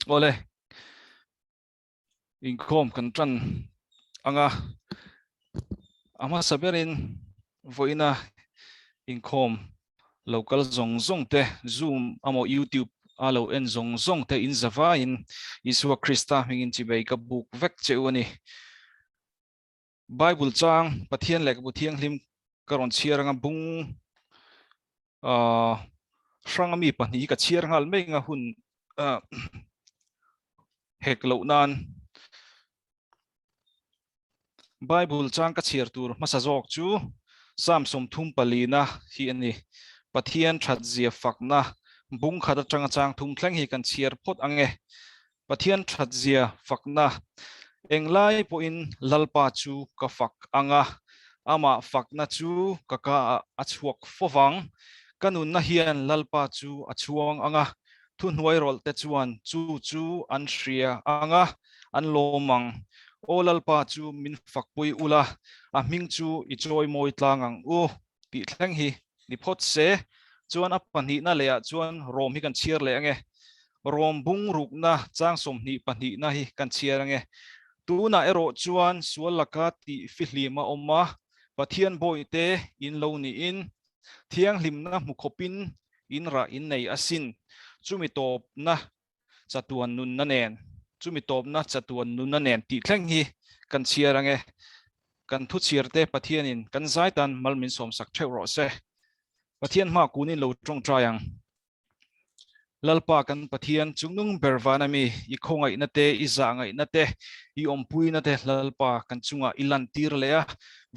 ole inkom kan tran anga ama saberin voina inkom local zong te Zoom amo YouTube alo en zong te in zava in Isua Krista mingin chibei ka book vek chewani Bible chang pathian lek bu thiang hlim karon chiaranga bung frangami pani ka chiarangal me nga hun hek lo nan Bible chang ka chiar tur masazok chu Samsom thum palina hi ani pathian that zia fakna bung khada chang thum thleng hi kan chiar phot ange pathian that zia fakna englai po in lalpa chu ka fak anga ama fakna chu kaka achuak fowang kanun na hian lalpa chu achuang anga thun huai rol te chuan chu an hria anga an lomang olalpa chu min fakpui ula a ming chu I choi moi tlangang u ti thleng hi ni phot se chuan a pani na le chuan rom hi kan chiar le ange rom bung ruk na chang som ni pani na hi kan chiar ange tuna ero chuan sualaka ti fihlima oma pathian boy te in lo ni in thiang hlimna mukhopin in ra in nei asin chumi top na chatuan nun na nen chumi top na chatuan nun na nen ti thleng hi kan chiar ange kan thu chiar te pathian in kan zaitan malmin som sak theu ro se pathian ma kunin lo tong trayang lalpa kan pathian chungnung berwanami I khongai na te I zangai na te I ompui na te lalpa kan chunga ilan tir lea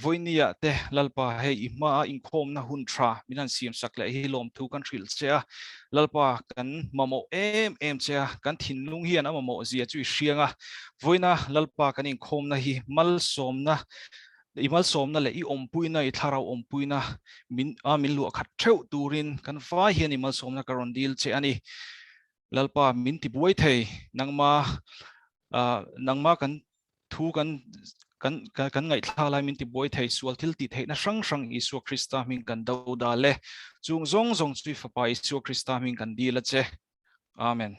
voinia te lalpa hei I ma in khom na hun thra minan siam sak le hi lom thu kan thil chea lalpa kan mamo em chea kan thinlung hian amamo zia chui hrianga voina lalpa kan in khom na hi mal som na imal som na le I ompui na I tharau ompui na min lu khat theu turin kan fa hian imal som na karon dil che ani lalpa min ti buai thei nangma kan thu kan ngai thla lai min ti buai thei sual thil ti thei na sang Isua Krista min kan do da le chung zong chui fa pa Isua Krista min kan dil che amen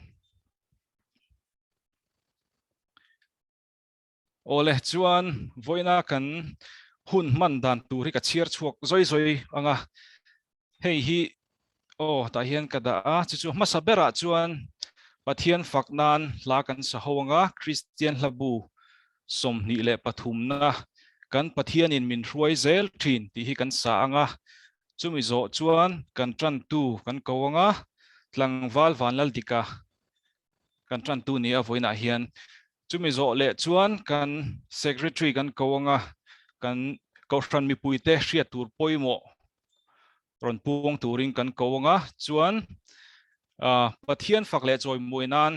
ole chuan voina kan hun man dan turi ka chiar chuak zoi anga hei hi ta hian kada a chu masabera chuan pathian faknan la kan sahawanga Christian hlabu som ni le pathum na kan pathian in min ruai zel thin ti hi kan sa anga chumi zo chuan kan tran tu kan kawanga tlangwal vanlal dika kan tran tu ni a voina hian chumi zo le chuan kan secretary kan kawanga kan kawran mi puite hria tur poimo ron puang turing kan kawanga chuan pathian fakle choi muinan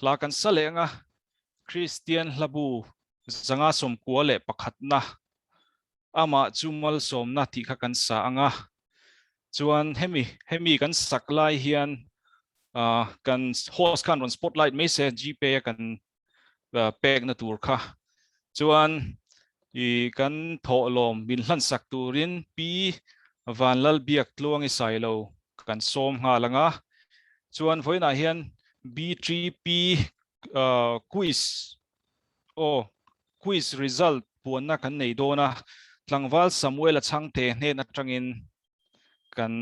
la kan salenga Christian hlabu zanga som kuale pakhatna ama chumal somna ti kha kan sa anga chuan hemi kan saklai hian kan host kan ron spotlight message gp kan pek na tur kha chuan I kan tholom bin hlan sak turin pi vanlal biak tluang I sailo kan som nga langa chuan voina hian B3P quiz result puanna kan nei dona tlangwal Samuel achangte hne na tangin kan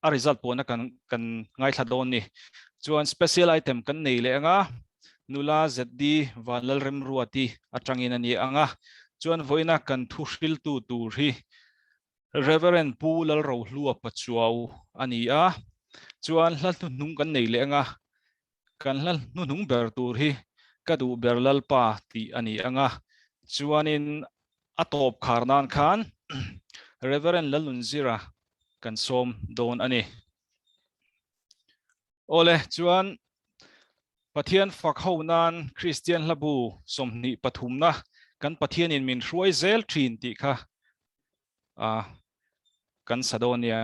a result puanna kan ngai thladon ni chuan special item kan nei le anga nula zd vanlal rem ruati atangin ani anga chuan voina kan thu hril tu tur hi Reverend Pulal ro hlua pachuau ani a chuan hlal nu nung kan nei le anga kan hlal nu nung ber tur hi kadu berlal pa ti ani anga chuanin atop kharnan khan Reverend Lalunzira kan som don ani ole chuan pathian fakho nan Christian hlabu somni pathumna kan pathian in min hruai zel thin ti kha kan sadonia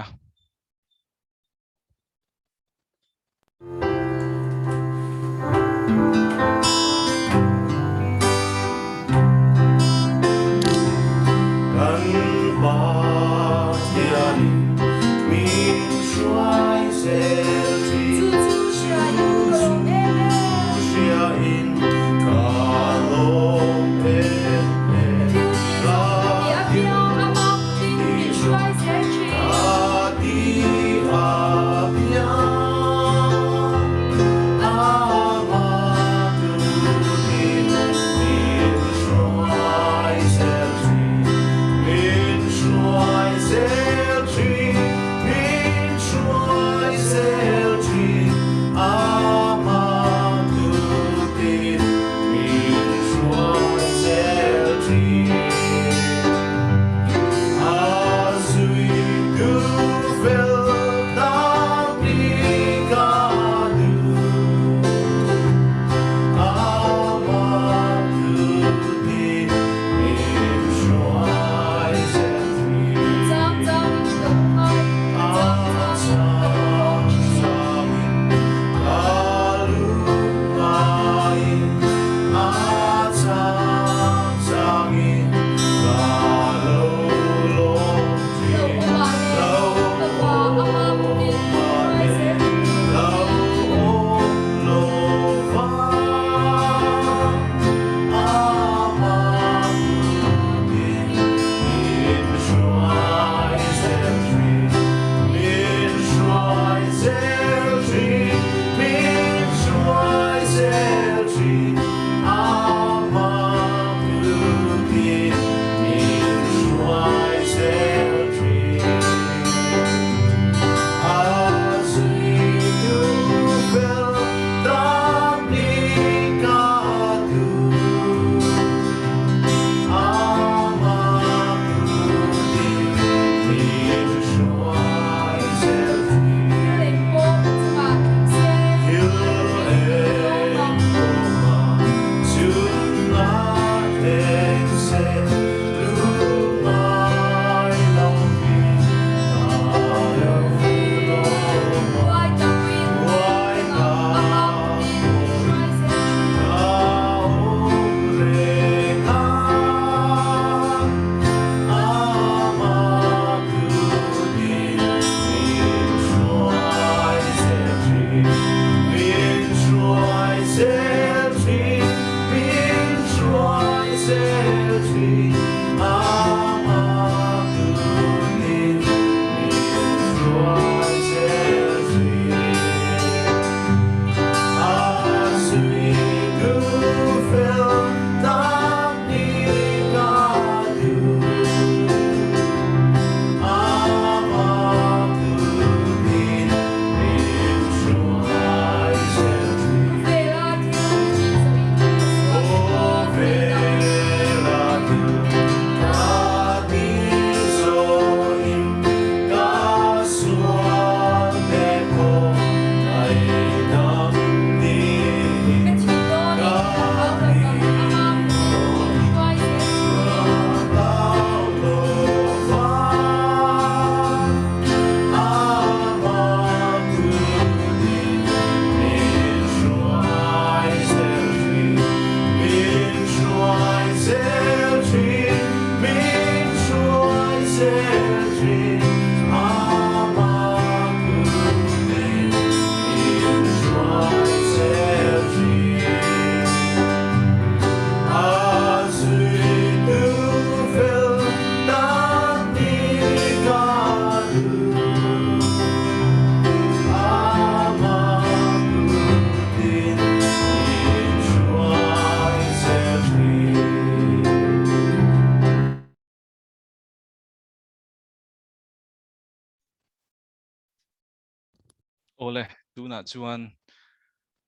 ole tuna chuan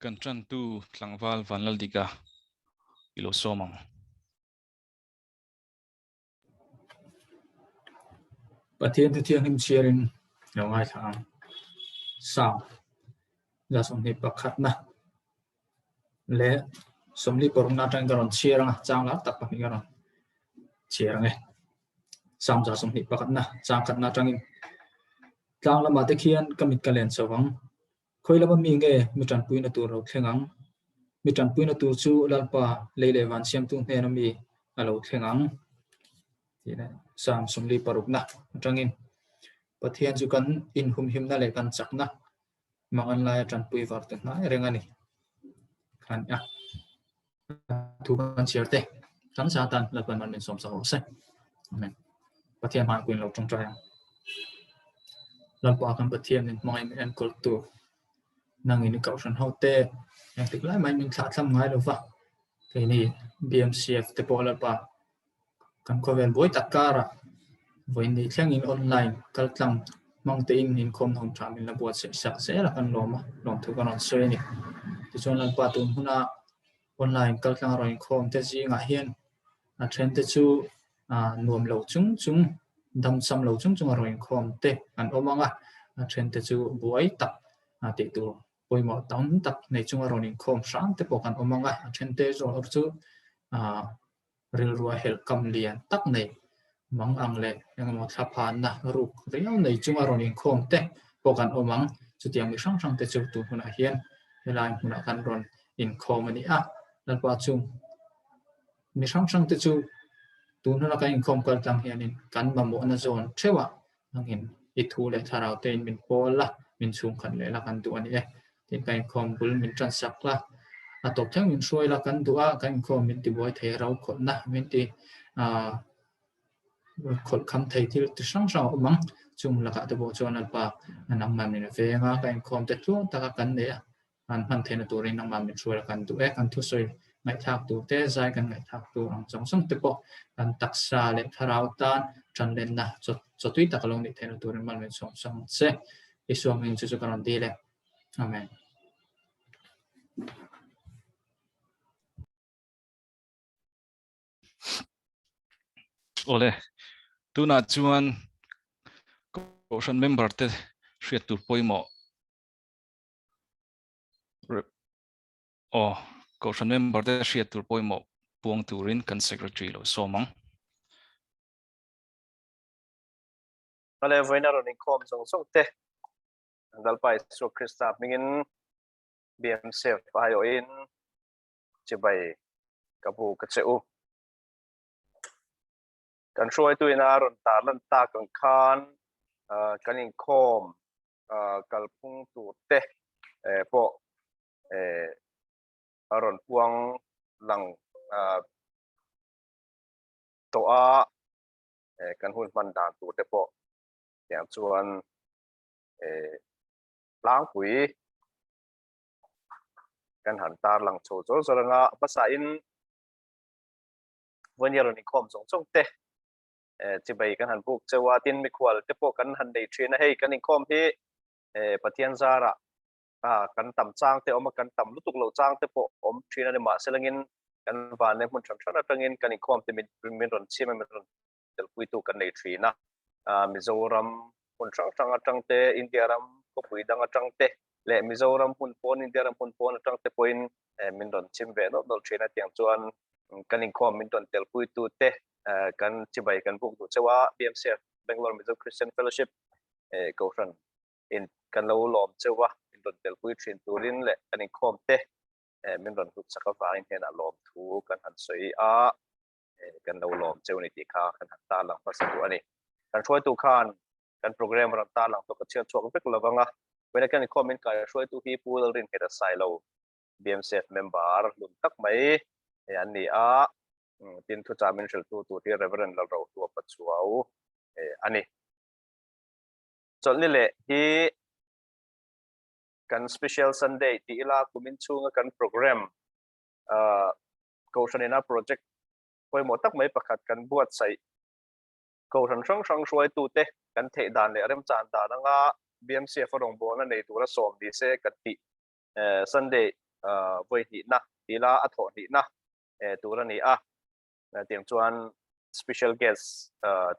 kan tran tu tlangwal vanlal dika ilo somang Pathian tu thiang him sharing lo ngai thang sam la som ni pakhat na le som li porung na tang garon chiarang chang la tak pa ni garon chiarang e sam za som ni pakhat na chang khat na tangin tlang lama te khian kamit kalen sawang khoilama mi nge mitan puina tur ro thlengang mitan puina tur chu lalpa leile wan siam tu hne na mi alo thlengang tina sam som li paruk na tangin pathian chu kan in hum him na le kan chak na mangan la tan pui war te na rengani khan ya thu kan chiarte kan sa tan la kan man min som sa ho se amen pathian man kuin lo trong trai lam pa kan pathian in mai en kol tu nang in ka san ho te yang tik lai mai min tha tham ngai lo wa ke ni BMCF te po la pa kan ko vel boi takara voi ni thlang in online kal tlang mang te in khom thong tham in la buat se sak se la kan lom thu kan on soi ni ti chon lan pa tun huna online kal tlang ro in khom te ji nga hian a trend te chu nuam lo chung chung dam sam lo chung chung ro in khom te an omanga a trend te chu buai tak ti tu poi mo tam tak nei chung ro in khom sang te po kan omanga a trend te zo chu ril ruwa hel kam lian tak nei mang ang le yang mo thaphan na ruk riau nei chunga ronin khom te pokan omang chutiang mi sang sang te chu tu huna hian helai huna kan ron in khom ani a lan pa chung mi sang sang te chu tu huna ka in khom kal tang hian in kan ma mo na zon thewa angin I thu le tharau te in min pol la min chung khan le la kan tu ani e tin ka in khom bul min tran sak la a top thang min soi la kan tu a kan khom min ti boi the rau khot na min ti khol kham thei thil ti sang sang omang chung la ka te bo chuan al pa anang mam ni ve nga ka in khom te chu ta ka kan ne an man the na turin nang mam min soi la kan tu e kan thu soi ngai thak tu te zai kan ngai thak tu ang chong sang te po kan taksa le tharau tan tran len na cho tui ta kalong ni the na turin mal min som sang se isu min chu chu kan di le amen ole tuna chuan ocean member te hriat tur poimo ocean member te hriat tur poimo puang turin kan secretary lo somang ale voina ron in khom song song te dal pai so krista mingin BMCF ayo in chibai kapu kacheu kan shoi tu ina ron ta lan ta kan khan kan in khom kalpung tu te po aron puang lang to a kan hun man dan tu te po yang chuan lang pui kan han tar lang cho cho zo nga pasa in wen yaron in khom song song te chi bai kan han buk chewa tin mi khwal te po kan han dei thina hei kan in khom hi pathian zara kan tam chang te om kan tam lutuk lo chang te po om thina ne ma selangin kan van ne mun tham thana tangin kan in khom te min ron chim min ron tel pui tu kan nei thina Mizoram mun thang atang te India ram ko pui dang atang te le Mizoram hun pon India ram hun pon atang te poin min ron chim ve no dol thina tiang chuan kan in khom min ron tel pui tu te kan chibai kan buk tu chewa BMCF Bangalore Mizo Christian Fellowship ko ran in kan lo lom chewa in ron tel pui thin turin le kan in khom te min ron tu chaka wa in hena lom thu kan han soi a kan lo lom cheu ni ti kha kan han ta lang pa sa tu ani kan shoi tu khan kan program ran ta lang to ka chen chuak bek lawanga when kan in khom in ka shoi tu hi pul rin heta silo BMCF member lum tak mai an ni a tin thu chamin shel tu ti reverend lo ro tu pa chuau ani chol ni le hi kan special Sunday ti ila kumin chunga kan program ko shanina project poi mo tak mai pakhat kan buat sai ko ran sang sang shoi tu te kan the dan le rem chan da nga BMCF รองบอลนั่นในตัวละสมดีเซกติSunday vui hi na tila atho hi na tura ni a tiang chuan special guest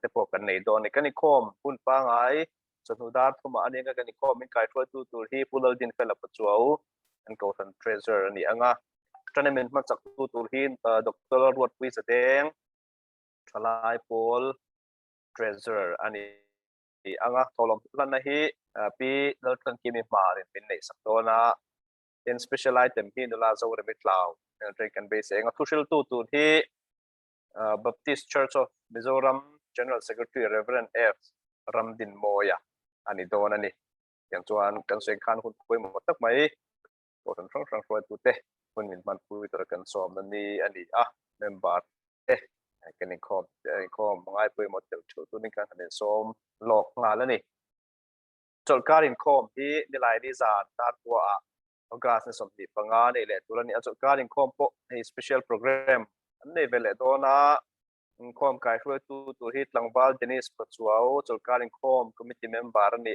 te po kan nei do ni kan ni khom pun pa ngai chanu dar thuma ani nga kan ni khom min kai thwa tu tur hi pulal din fela pachuau an ko than treasure ni anga tournament ma chak tu tur hi Dr. Ruat Pui Sadeng thalai pol treasure ani anga tholom lan na hi pi dal kan ki mi ma rin bin nei sak to na in special item hi nula zo remit lao drink and base eng official tu hi Baptist Church of Mizoram General Secretary Reverend F Ramdin Moya ani don ani yang chuan kan seng khan hun pui mo tak mai ko tan sang roi tu te hun min man pui tor kan som ni ani member kan ni khom ngai pui mo tel chu tu ni kan han som lok nga la ni chol karin khom hi ni lai ni za tar kwa August ni somthi panga nei le tulani achol karin khom po ei special program nei vele dona khom kai hru tu hi tlangwal Dennis Pachuao chol karin khom committee member ni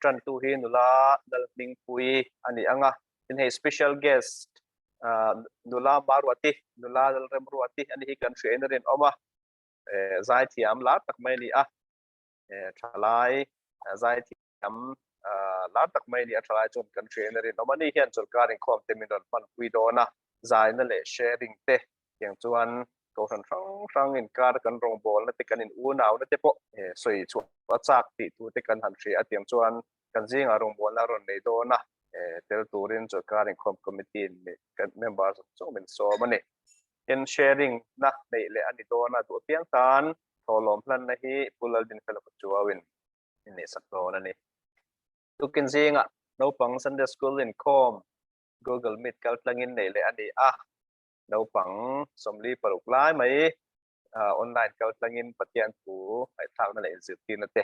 tran tu hi nula dal ning pui ani anga in hey special guest nula marwati nula dal remruati ani hi kan trainer in oma zai thiam la tak mai ni thalai zai thiam la tak mai ni athlai chon kan trainer in omani hian chol karin khom te min ron pan pui dona zai na le sharing te yang chuan ko than rang in kar kan rong bol na te kan in u naw na te po soi chu achak ti tu te kan han thri atiang chuan kan jing a rong bol na ron nei dona tel turin chol karin khom committee ni kan members so min so mani in sharing na nei le ani dona tu piang tan tholom plan na hi pulal din fela chuawin ni sak dona ni tukin zinga no pang Sunday school in com Google Meet kal tlangin nei le ani no pang somli paruk lai mai online kal tlangin patian pu ai thau na le zirti na te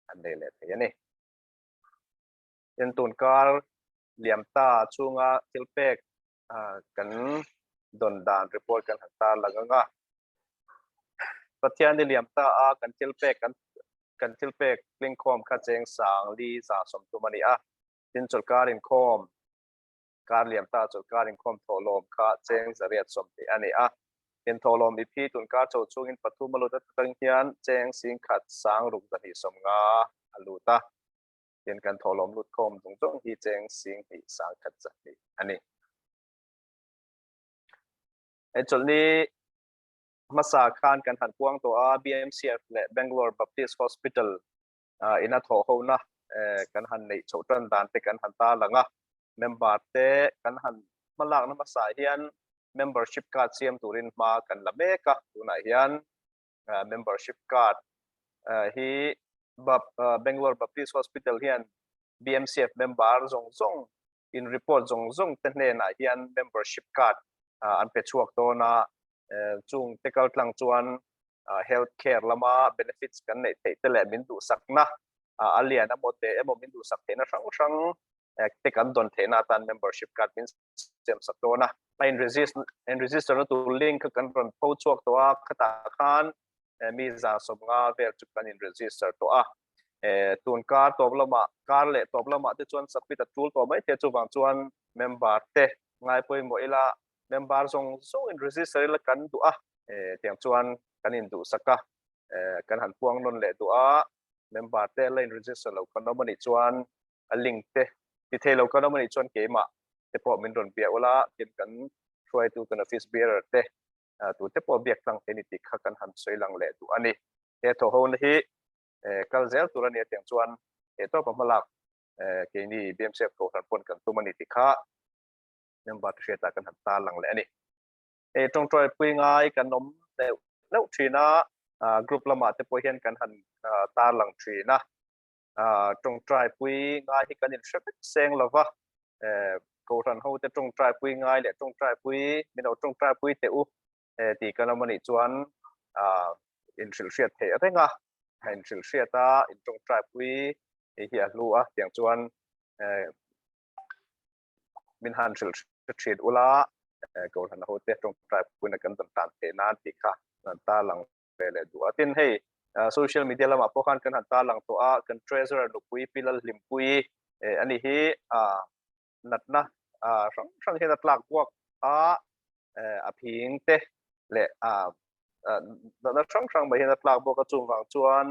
an nei le the ni yen tun kar liam ta chunga tilpek kan don dan report kan ta laganga patian ni liam ta kan tilpek kan tilpek link com kha cheng sang li za som tu mani tin chol karin khom kar liam ta chol karin khom tholom kha cheng zariat som ti ani tin tholom mi phi tun kar chaw chung in pathum malu ta tang hian cheng sing khat sang ruk da hi som nga aluta tin kan tholom lut khom tung chung hi cheng sing hi sang khat cha ni ani chol ni masa khan kan han puang to BMCF le Bangalore Baptist Hospital ina tho ho na kan han nei chotran dan te kan han ta langa member te kan han malak na masa hian membership card siam turin ma kan la meka tuna hian membership card hi Bangalore Baptist Hospital hian BMCF member zong in report zong te na hian membership card an pe chuak to na chung tekal tlang chuan healthcare lama benefits kan nei thei te le min du sakna alian amote emo min du sak thena sang te kan don thena tan membership card min sem sakona in register to link kan ron po chuak to khata khan mi za somnga vel chu kan in register to tun kar toblama kar le toblama te chuan submit a tool to mai te chu wang chuan member te ngai poi mo ila member zong in register la kan du tiang chuan kan in du saka kan han puang non le du member te la in register lo kan mani chuan a link te ti thelo kan mani chuan ke ma te po min ron bia wala kin kan try to kan office bearer te tu te po biak tang te ni ti kha kan han soi lang le du ani te tho hon hi kal zel turani tiang chuan to pa malak ke ni BMCF ko kan pon kan tu mani ti kha member sheta kan han ta lang le ani trong try pui ngai kan nom le thina group lama te po hian kan han ta lang thina trong try pui ngai hi kan in seng lova ko ran ho te trong try pui ngai le trong try pui mino trong try pui te u ti kan mani chuan in sil siat the atenga in sil siata in trong try pui hi lu tiang chuan min han sil thrit ula ko ran ho te trong try pui na kan tan te nan ti kha nan ta lang le du atin hei social media lama pokhan kan hanta lang to a kan treasurer nu pui pilal lim pui ani hi natna sang he natlak buak a phing te le da sang ba he natlak buak chung wang chuan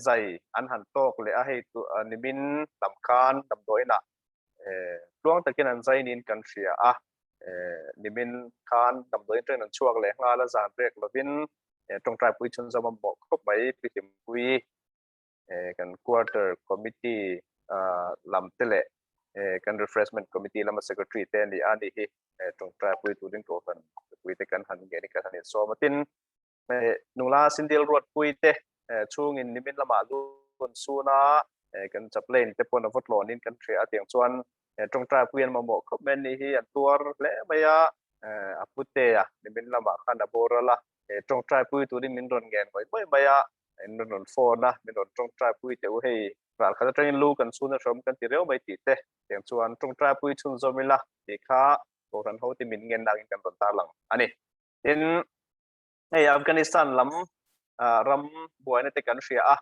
zai an han tok le a he tu nimin tamkhan tam doina luang takin an zai nin kan ria nimin khan tam doi tren an chuak le nga la zan rek lovin trong trai pui chun zama mo khop mai pikim pui kan quarter committee lam tele kan refreshment committee lama secretary te ni ani hi trong trai pui tu ding to kan pui te kan han ge ni kan han so matin nula sindil ruat pui te chung in nimin lama lu suna kan chaplain te pon avot lo nin kan thria tiang chuan trong trai pui an ma mo khop men ni hi an tuar le maya apute ya nimin lama khan aborala trong trai pui tu di min ron gen koi maya en ron phone na min ron trong trai pui te hei ral kha train lu kan su na rom kan ti reu mai ti te tiang chuan trong trai pui chun zomila ti kha to ran ho ti min ngen dang kan ron ta lang ani in Afghanistan lam ram buai na te kan ria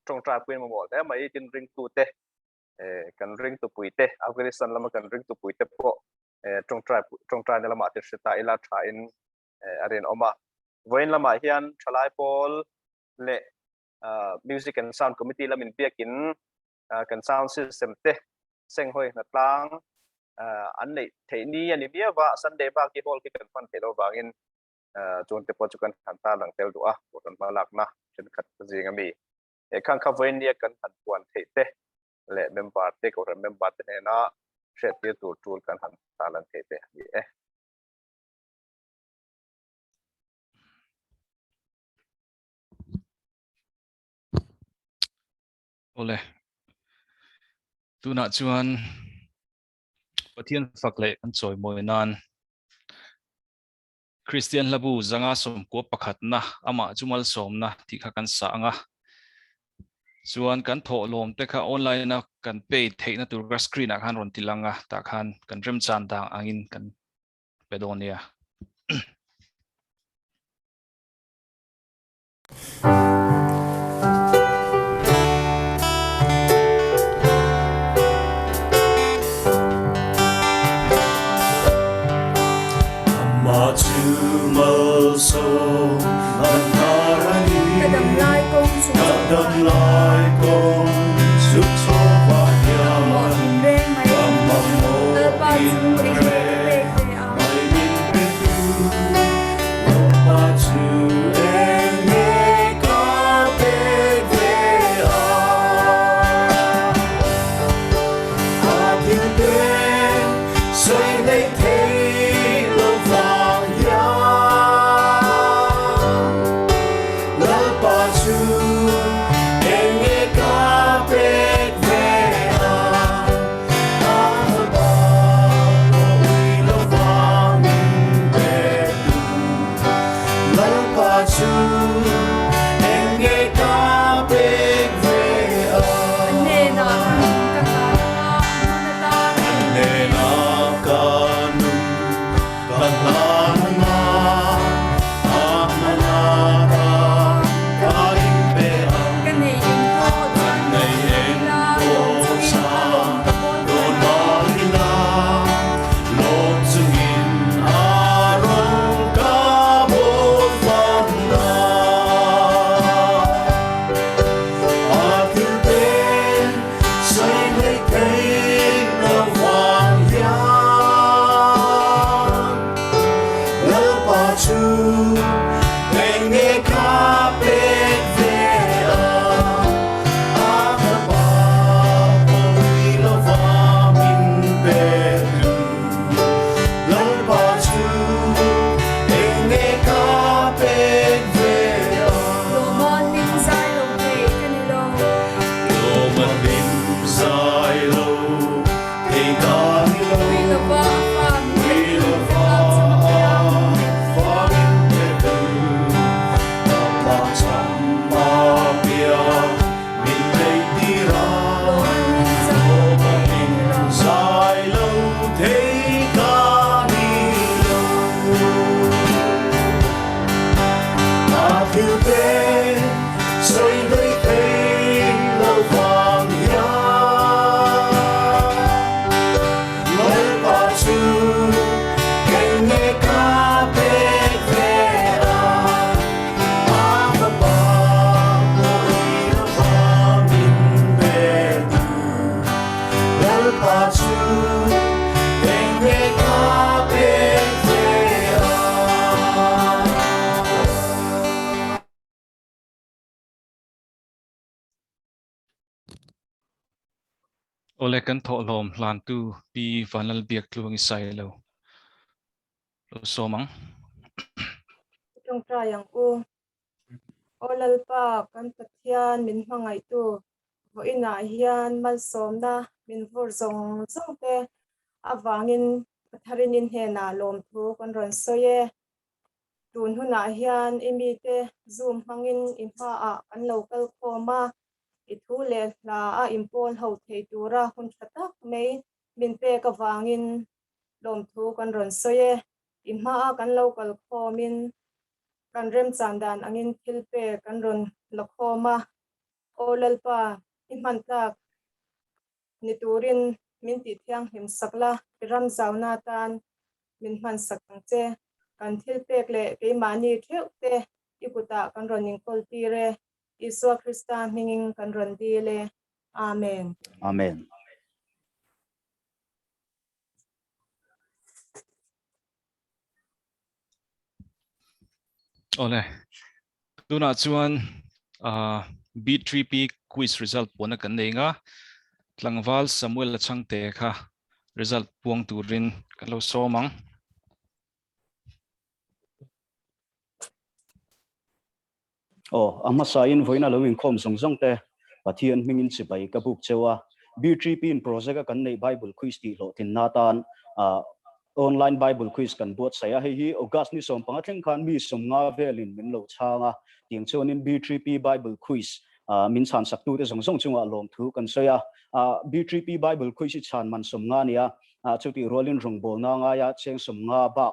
trong trai pui ma mo te mai tin ring tu te kan ring tu pui te Afghanistan lam kan ring tu pui te po trong trai na lama te sita ila tha in arin oma voin lama hian thalai pol le music and sound committee lamin biakin kan sound system te seng hoi na tlang an nei theini ani bia wa sunday ba ki hol ki kan fan thelo wangin chon te po chukan hanta lang tel du a kan malak na chen khat jinga mi khang kha voin dia kan han puan the te le member te ko member te na shet ti tu tul kan han ta lan the te ole tuna chuan pathian fakle an choi moi nan Christian labu zanga som ko pakhat na ama chumal som na ti kha kan sa anga chuan kan tho lom te kha online na kan pay theina tur ga screen a khan ron tilanga ta khan kan rem chan da angin kan pedonia Kadam lai kong suk so va ya mo hin reng mai ta pa chu e he te a mai min pe tu lo pa chu e ne ka ole kan tho lom lan tu pi vanal biak tluang isai lo somang trong tra yang u olal pa kan pathian min hmangai tu vo ina hian mal som na min vor zong zong te awangin patharin in he na lom thu kan ron soye tun huna hian imi te zoom hmangin imha a kan local khoma i thu le la a impol ho thei tura hun thatak mai min pe ka wangin lom thu kan ron soye imha a kan local khomin kan rem chandan angin thilpe kan ron lakhoma olal pa iman tak niturin min ti thiang him sakla ram zauna tan min man sakang che kan thilpek le ke mani theu te ikuta kan ron ning kol ti re iswa krista minging kan ron di le amen Amen. ole tuna chuan B3P quiz result pona kan nei nga tlangwal Samuel achangte kha result puang turin kalo somang Ama sain voina lowing khom song te pathian mingin sipai ka buk chewa B3P in project kan nei Bible quiz ti lo tin natan online Bible quiz kan bot saya hi August ni som pangatheng khan mi som nga velin min lo changa tiang chonin B3P Bible quiz min chan saktu te song chunga lom thu kan saya B3P Bible quiz chan man som nga nia chuti rolin rong bol na nga ya cheng som nga ba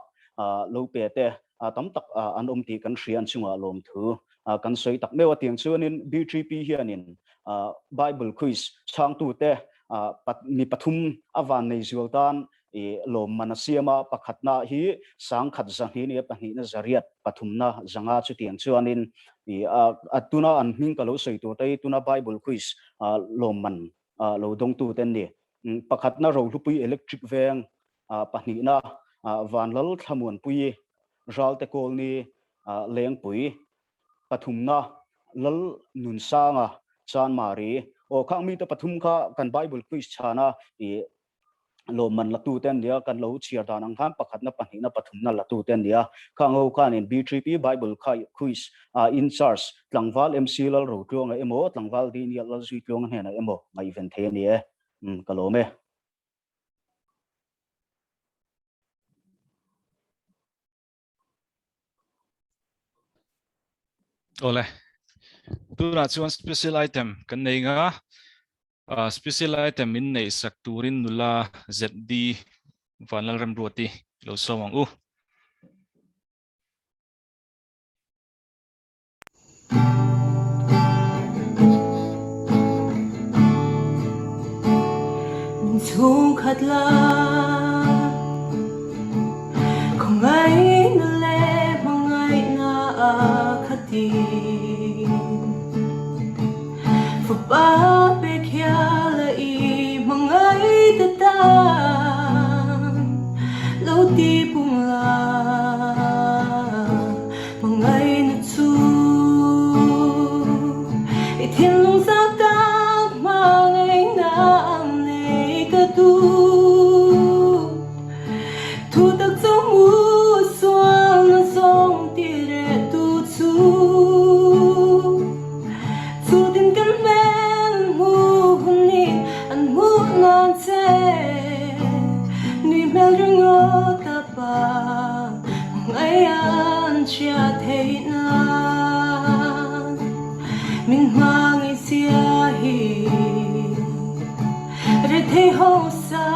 lo pe te tam tak an ti kan hrian chunga lom thu kan soi tak mewa tiang chuanin B3P hianin Bible quiz chang tu te mi pathum awan nei zultan lom manasiama pakhatna hi sang khat zang hi ne pahni na zariat pathumna zanga chu tiang chuanin atuna an hming kalo soi tu tai tuna Bible quiz lom man lo dong tu ten ni pakhatna ro lupui electric veng pahni na vanlal thamun pui ral te kol ni leng pui pathumna lal nun sanga chan mari khang mi ta pathum kha kan Bible quiz chana lo man la tu ten dia kan lo chia dan ang khan pakhat na pahni na pathum na la tu ten dia khang ho khan in B3P Bible quiz in charge tlangwal MC lal ro tlong emo tlangwal di ni lal zui tlong he na emo ngai ven the ni kalome ole tuna chuan special item kan nei nga special item in nei sak turin nula ZD vanal rem ruati lo somang Thung khát la không ai na le mong ai na khát đi phụ ba be kia la i mong ai ta ta lâu ti bung la mong ai na chu i thiên long sa ta mang ai na thu tak trong mu xoan na song ti re tu chu tin kan men mu ni an mu nan che ni mel ring o ta pa ngai an chia thei na min mang i sia hi re thei ho sa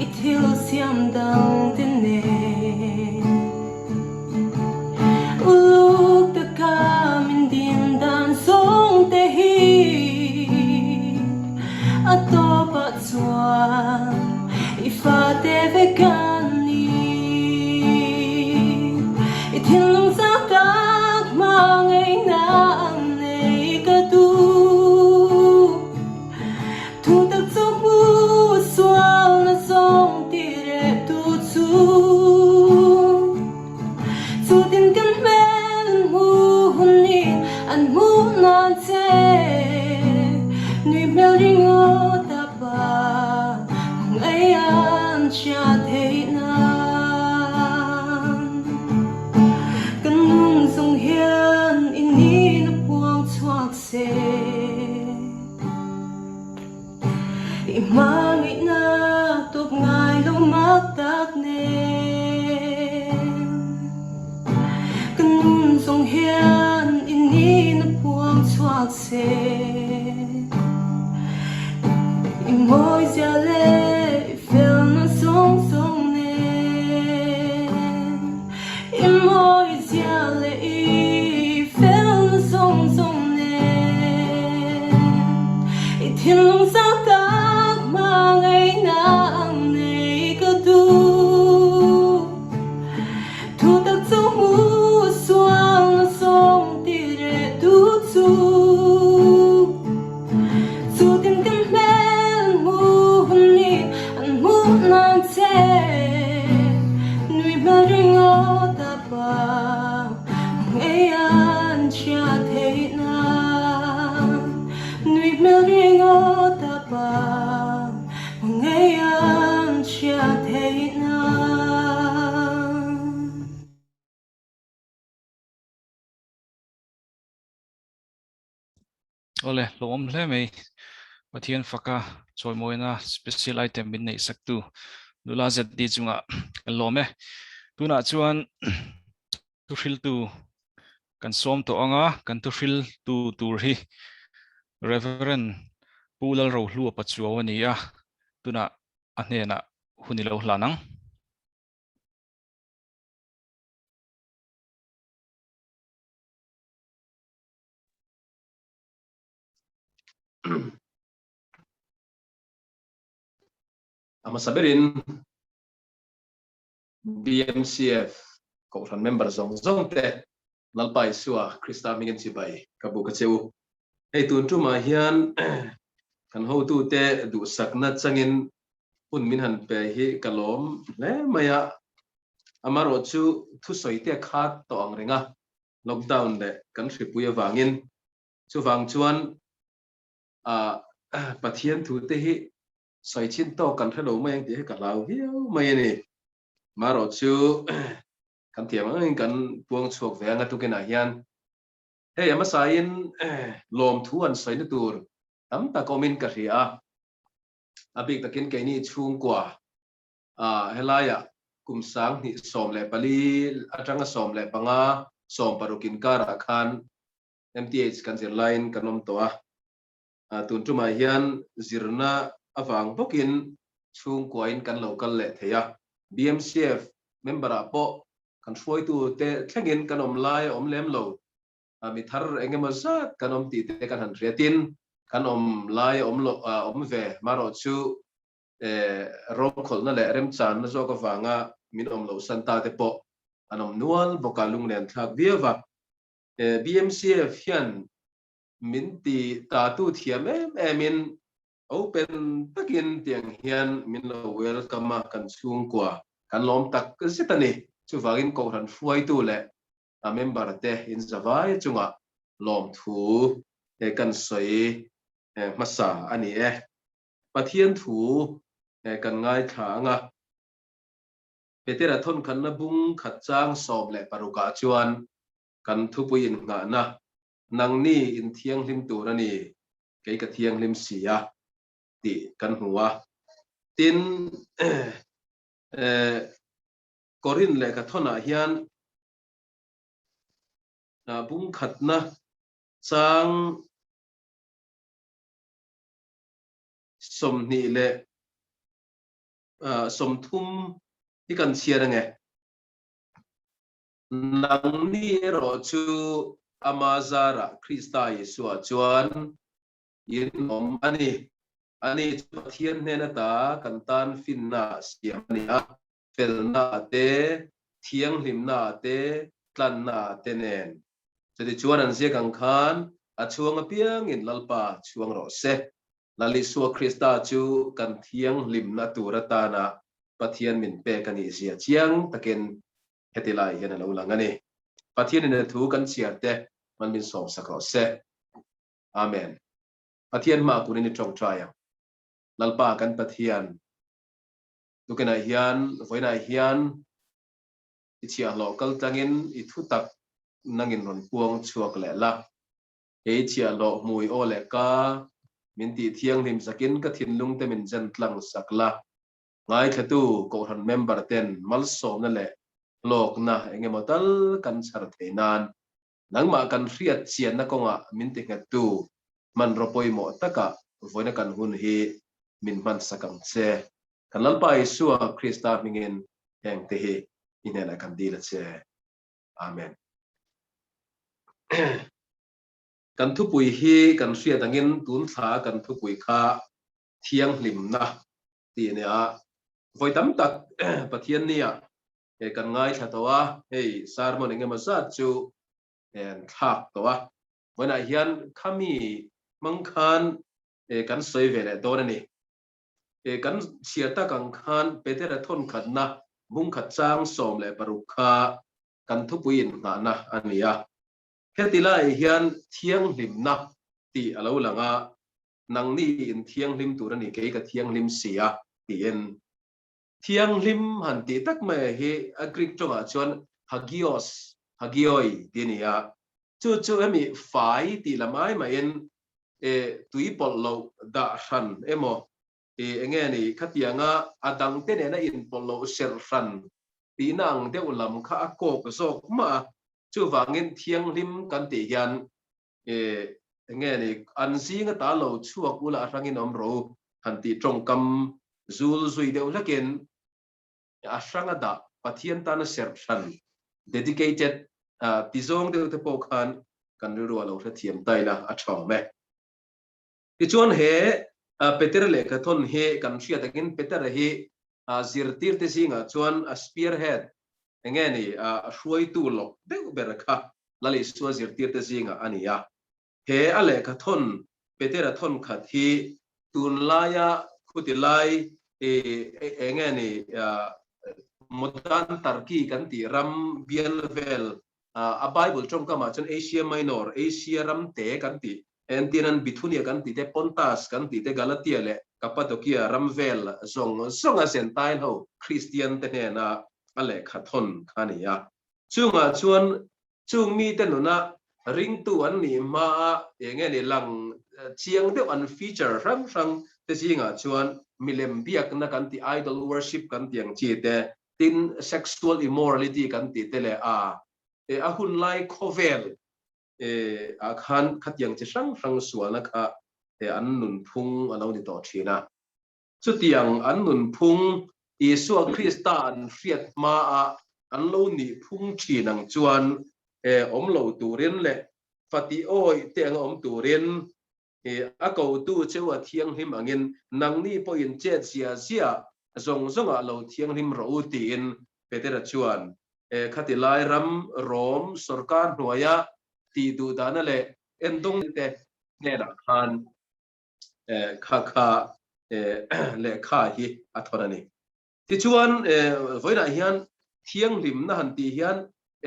ithilo siam dang tin ne uluk ta ka min din dan song te hi atopa chuan ifa te ve kan ni ithilong sa ka mangai na nei ka tu thu tak chu mu swal na song ti re tu chu tin kan men mu ni an mu na che ni mel ring o ta pa Imangit na tup ngay lumaktak nen Kanun song hian ini na puang chuak se Imoy zia le fel na song song nen Imoy zia le fel na song song nen Thiên long sao tác mà ngày nàng này cơ tu thu tác trong mũ xoang sông tire tu chu chu tim tim men mu ni an mu nan che nui ba ring o ta pa ngày an cha thế na nui ba ring o ta pa ngày an cha thế na ole lom hle mai pathian faka choi moina special item bin nei saktu nula zet di chunga lome tuna chuan tu hril tu kan som to anga kan tu hril tu tur hi reverend pulal ro hlu pa chuani a tuna anena hunilo hlanang Ama saberin BMCF ko ran member zong te lalpai suwa Krista mingin sibai kabu kacheu hey tun tu ma hian kan ho tu te du sakna changin un min han pe hi kalom le maya amaro chu thu soi te khat to ang renga lockdown de kan hripuya wangin chu wang chuan a pathian thu te hi soi chin to kan thalo mai ang ti ka lau hiu mai ni maro chu kan tiam ang kan puang chuak ve anga tu ke na hian hey ama sain lom thu an soi na tur tam ta komin ka ria abik takin ke ni chung kwa helaya kum sang ni som le pali atanga som le panga som parukin kara khan MTH kan zir line kanom to tun tu ma hian zirna awang bokin chung kwain kan local le theya BMCF member apo kan foi tu te thlengin kanom lai om lem lo mi thar engemazat kanom ti te kan han riatin kan om lai om lo om ve maro chu rom khol na le rem chan na zo ka wanga min om lo santa te po anom nual bokalung len thak viawa BMCF hian min ti ta tu thiam min open takin tiang hian min lo welcome kan chung kwa kan lom tak sitani chu wangin ko ran fuai tu le a member te in zawai chunga lom thu te kan soi masa ani pathian thu kan ngai thanga petera thon kan na bung khat chang som le paruka chuan kan thu puin nga na nang ni in thiang lim tur ani ke ka thiang lim sia ti kan huwa tin korin le ka thona hian bung khat na chang som ni le som thum hi kan chiar nge nang ni ro chu amazara Krista Yesu chuan in om ani pathian ne na ta kan tan fin na siam ni a fel na te thiang lim na te tlan na te nen chati chuan an se kang khan a chuang a piang in lalpa chuang ro se lali suwa Krista chu kan thiang lim na turata na pathian min pe kan i sia chiang takin hetilai hian lo langani pathian ne thu kan chiar te man min som sakro se amen pathian ma kunin trong traya lalpa kan pathian tukena hian voina hian ichia local tangin ithutak nangin ron puang chuak le la e chia lo mui ole ka min ti thiang lim sakin ka thin lung te min jan tlang sakla ngai thatu ko han member ten mal som na le lok na enge motal kan char theinan nangma kan riat chian na konga min te ngatu man ropoi mo taka voina kan hun hi min man sakang che kan lalpai suwa krista mingen heng te hi inena kan dila che amen kan thu pui hi kan ria tangin tun tha kan thu pui kha thiang lim na ti ne a voi tam tak pathian nia e kan ngai tha towa hey sarmon engema sa chu en thak towa bona hian khami mangkhan e kan soi vele donani e kan siata kan khan petera thon khatna bung khat chang som le parukha kan thu puin na na ania hetilai hian thiang lim na ti alo langa nang ni in thiang lim turani ke ka thiang lim sia ti en thiang lim han ti tak me hi agrik tonga chon hagioi tinia chu emi fai ti lamai ma en e tui pol lo da ran emo e enge ni khatianga adang te ne na in pol lo ser ran ti nang de ulam kha ko sok ma chu wangin thiang lim kan ti hian e enge ni an singa ta lo chuak ula rangin om ro han ti trong kam zul zui de ulaken asranga da pathian ta na ser ran dedicated tizong de te pokhan kan ru lo ra thiam taila a thong me ti chuan he peter le ka thon he kan ria takin peter he zirtir te singa chuan a spearhead enge ni hruai tu lo de berkha lali suwa zirtir te singa ania he ale ka thon peter a thon khat hi tun laya khutilai enge ni modan tarki kan ti ram bielvel a bible trong kama chon asia minor asia ram te kan ti entinan bithunia kan ti te pontas kan ti te galatia le kapadokia ramvel zong a sentai ho christian te na ale khathon khania chunga chuan chung mi te nuna ring tu an ni ma enge ni lang chiang de an feature rang te singa chuan milem biak na kan ti idol worship kan tiang chi te tin sexual immorality kan ti tele a hun lai khovel a khan khatiang chi sang suana kha an nun phung alo ni to thina chu tiang an nun phung Yesu Krista an riat ma an lo ni phung thinang chuan om lo turin le fati oi teng om turin a ko tu chewa thiang him angin nang ni po in che sia zong a lo thiang him ro tin petera chuan khatilai ram rom sarkar hnuaya ti du dana le endong te ne la khan kha le kha hi athorani ti chuan voina hian thiang lim na han ti hian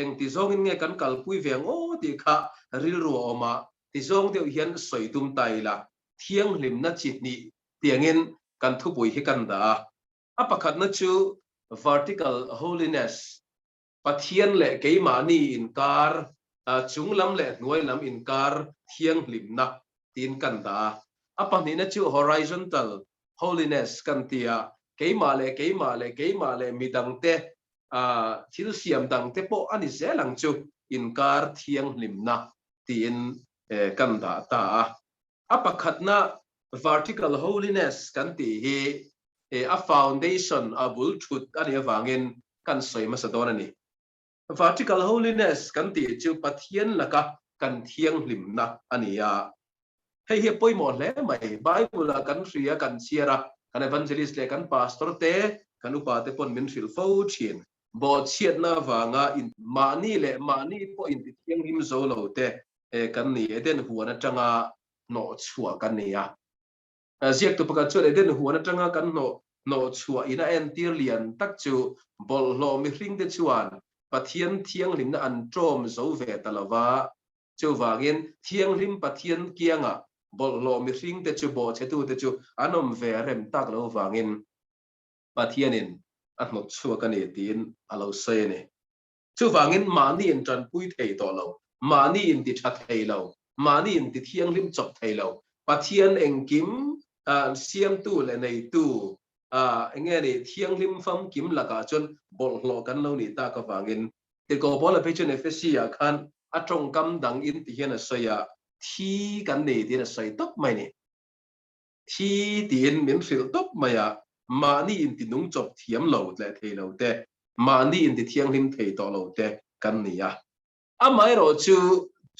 eng ti zong in nge kan kalpui veng o ti kha ril ru oma ti zong de hian soitum taila thiang lim na chitni tiangin kan thupui hi kan da apakhat na chu vertical holiness pathian le keima ni inkar chunglam le nuailam inkar thiang lim na tin kan da apani na chu horizontal holiness kan tia keima le midang te thil siam dang te po ani zelang chu inkar thiang lim na tin kan da ta apakhat na vertical holiness kan ti hi a foundation a bul thut ani wangin kan soi masadon ani vertical holiness kan ti chu pathian laka kan thiang lim na ania hei hi poimo hle mai bible kan ria kan siara kan evangelist le kan pastor te kan upa te pon min fil fo chin bo chiat na wanga in mani po in thiang lim zo lo te kan ni eden huana tanga no chua kan nia ziak tu pakat chu eden huana tanga kan no chua ina en tir lian tak chu bol lo mi hring te chuan pathian thiang lim na an trom zo ve talawa chu wangin thiang lim pathian kianga bol lo mi hring te chu bo chetu te chu anom ve rem tak lo wangin pathianin atmo chua kan e tin alo se ne chu wangin mani in tran pui thei to lo mani in ti that thei lo mani in ti thiang lim chok thei lo pathian engkim siam tu le nei tu nghe ni thiang lim pham kim la ka chon bol lo kan lo ni ta ka wangin te ko bola pe chon efesia khan atong kam dang in ti hian a soya thi kan nei ti na soi top mai ni thi tin min fil top maya ma ni in ti nung chop thiam lo le thei lo te ma ni in ti thiang lim thei to lo te kan ni ya amai ro